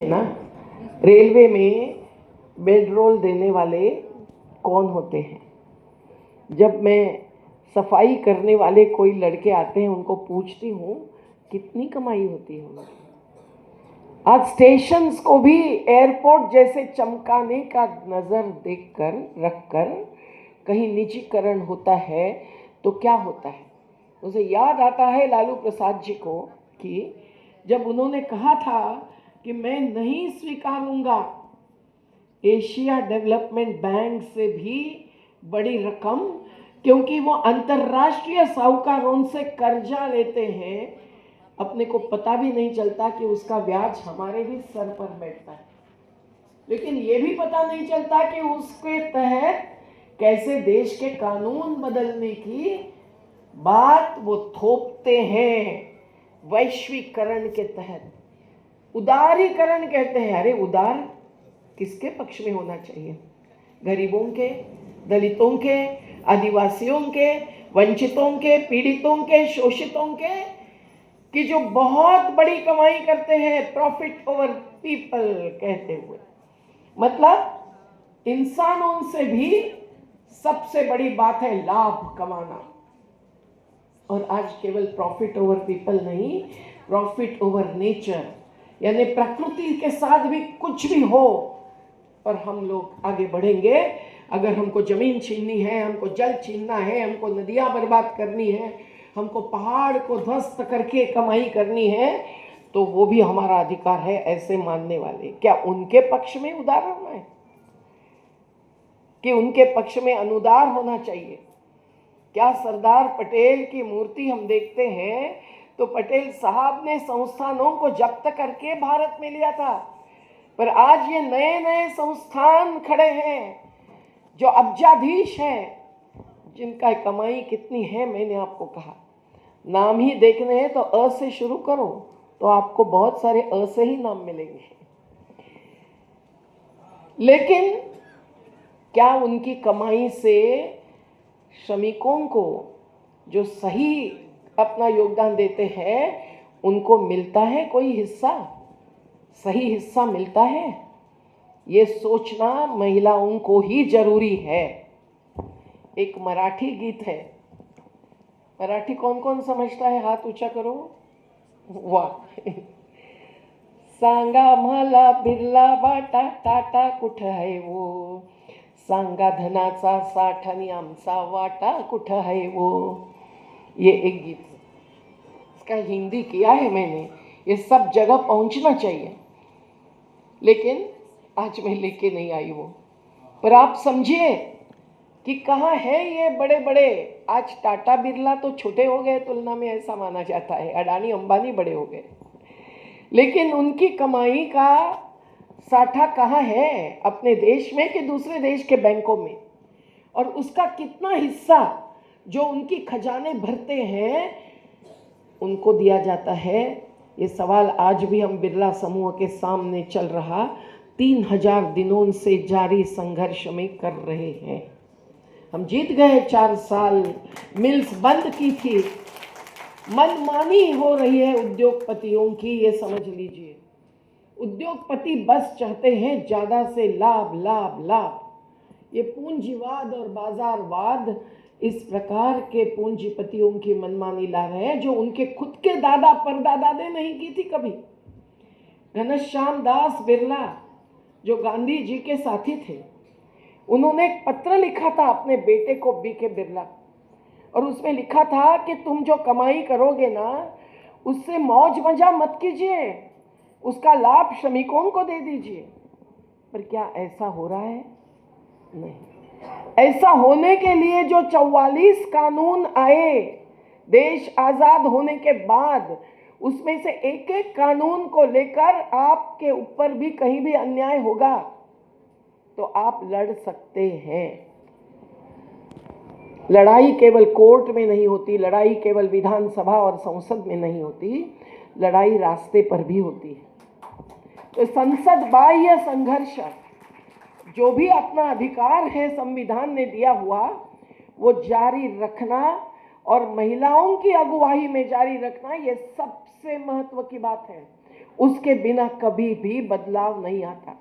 ना, रेलवे में bed role देने वाले कौन होते हैं? जब मैं सफाई करने वाले कोई लड़के आते हैं उनको पूछती हूँ कितनी कमाई होती है उनकी। आज स्टेशंस को भी एयरपोर्ट जैसे चमकाने का नज़र देखकर रखकर कहीं निजीकरण होता है तो क्या होता है? मुझे याद आता है लालू प्रसाद जी को कि जब उन्होंने कहा था कि मैं नहीं स्वीकारूंगा एशिया डेवलपमेंट बैंक से भी बड़ी रकम, क्योंकि वो अंतर्राष्ट्रीय साहूकारों से कर्जा लेते हैं, अपने को पता भी नहीं चलता कि उसका ब्याज हमारे भी सर पर बैठता है, लेकिन ये भी पता नहीं चलता कि उसके तहत कैसे देश के कानून बदलने की बात वो थोपते हैं। वैश्वीकरण के तहत उदारीकरण कहते हैं। अरे उदार किसके पक्ष में होना चाहिए? गरीबों के, दलितों के, आदिवासियों के, वंचितों के, पीड़ितों के, शोषितों के, कि जो बहुत बड़ी कमाई करते हैं, प्रॉफिट ओवर पीपल कहते हुए, मतलब इंसानों से भी सबसे बड़ी बात है लाभ कमाना। और आज केवल प्रॉफिट ओवर पीपल नहीं, प्रॉफिट ओवर नेचर, यानी प्रकृति के साथ भी कुछ भी हो पर हम लोग आगे बढ़ेंगे। अगर हमको जमीन छीननी है, हमको जल छीनना है, हमको नदियां बर्बाद करनी है, हमको पहाड़ को ध्वस्त करके कमाई करनी है, तो वो भी हमारा अधिकार है। ऐसे मानने वाले क्या उनके पक्ष में उदार होना है कि उनके पक्ष में अनुदार होना चाहिए? क्या सरदार पटेल की मूर्ति हम देखते हैं तो पटेल साहब ने संस्थानों को जब्त करके भारत में लिया था, पर आज ये नए नए संस्थान खड़े हैं जो अब्जाधीश हैं, जिनका कमाई कितनी है मैंने आपको कहा। नाम ही देखने हैं तो अ से शुरू करो तो आपको बहुत सारे अ से ही नाम मिलेंगे। लेकिन क्या उनकी कमाई से श्रमिकों को जो सही अपना योगदान देते हैं उनको मिलता है कोई हिस्सा? सही हिस्सा मिलता है? ये सोचना महिलाओं को ही जरूरी है। एक मराठी गीत है, मराठी कौन कौन समझता है? हाथ ऊंचा करो। वाह! सांगा मला बिर्ला बाटा टाटा कुठं आहे वो, सांगा धनाचा साठ आणि आमचा वाटा कुठं है वो। ये एक गीत, इसका हिंदी किया है मैंने। ये सब जगह पहुंचना चाहिए, लेकिन आज मैं लेके नहीं आई वो। पर आप समझिए कि कहाँ है ये बड़े बड़े। आज टाटा बिरला तो छोटे हो गए तुलना में, ऐसा माना जाता है। अडानी अंबानी बड़े हो गए, लेकिन उनकी कमाई का साठा कहाँ है? अपने देश में कि दूसरे देश के बैंकों में? और उसका कितना हिस्सा जो उनकी खजाने भरते हैं उनको दिया जाता है? ये सवाल आज भी हम बिरला समूह के सामने चल रहा 3000 दिनों से जारी संघर्ष में कर रहे हैं। हम जीत गए 4 साल, मिल्स बंद की थी, मनमानी हो रही है उद्योगपतियों की, ये समझ लीजिए। उद्योगपति बस चाहते हैं ज्यादा से लाभ लाभ लाभ। ये पूंजीवाद और बाजारवाद इस प्रकार के पूंजीपतियों की मनमानी ला रहे हैं जो उनके खुद के दादा परदादा ने नहीं की थी कभी। घनश्याम दास बिरला जो गांधी जी के साथी थे, उन्होंने एक पत्र लिखा था अपने बेटे को बीके बिरला, और उसमें लिखा था कि तुम जो कमाई करोगे ना उससे मौज मजा मत कीजिए, उसका लाभ श्रमिकों को दे दीजिए। पर क्या ऐसा हो रहा है? नहीं। ऐसा होने के लिए जो 44 कानून आए देश आजाद होने के बाद, उसमें से एक एक कानून को लेकर आपके ऊपर भी कहीं भी अन्याय होगा तो आप लड़ सकते हैं। लड़ाई केवल कोर्ट में नहीं होती, लड़ाई केवल विधानसभा और संसद में नहीं होती, लड़ाई रास्ते पर भी होती है। तो संसद बाह्य संघर्ष, जो भी अपना अधिकार है संविधान ने दिया हुआ वो जारी रखना और महिलाओं की अगुवाई में जारी रखना, ये सबसे महत्व की बात है। उसके बिना कभी भी बदलाव नहीं आता।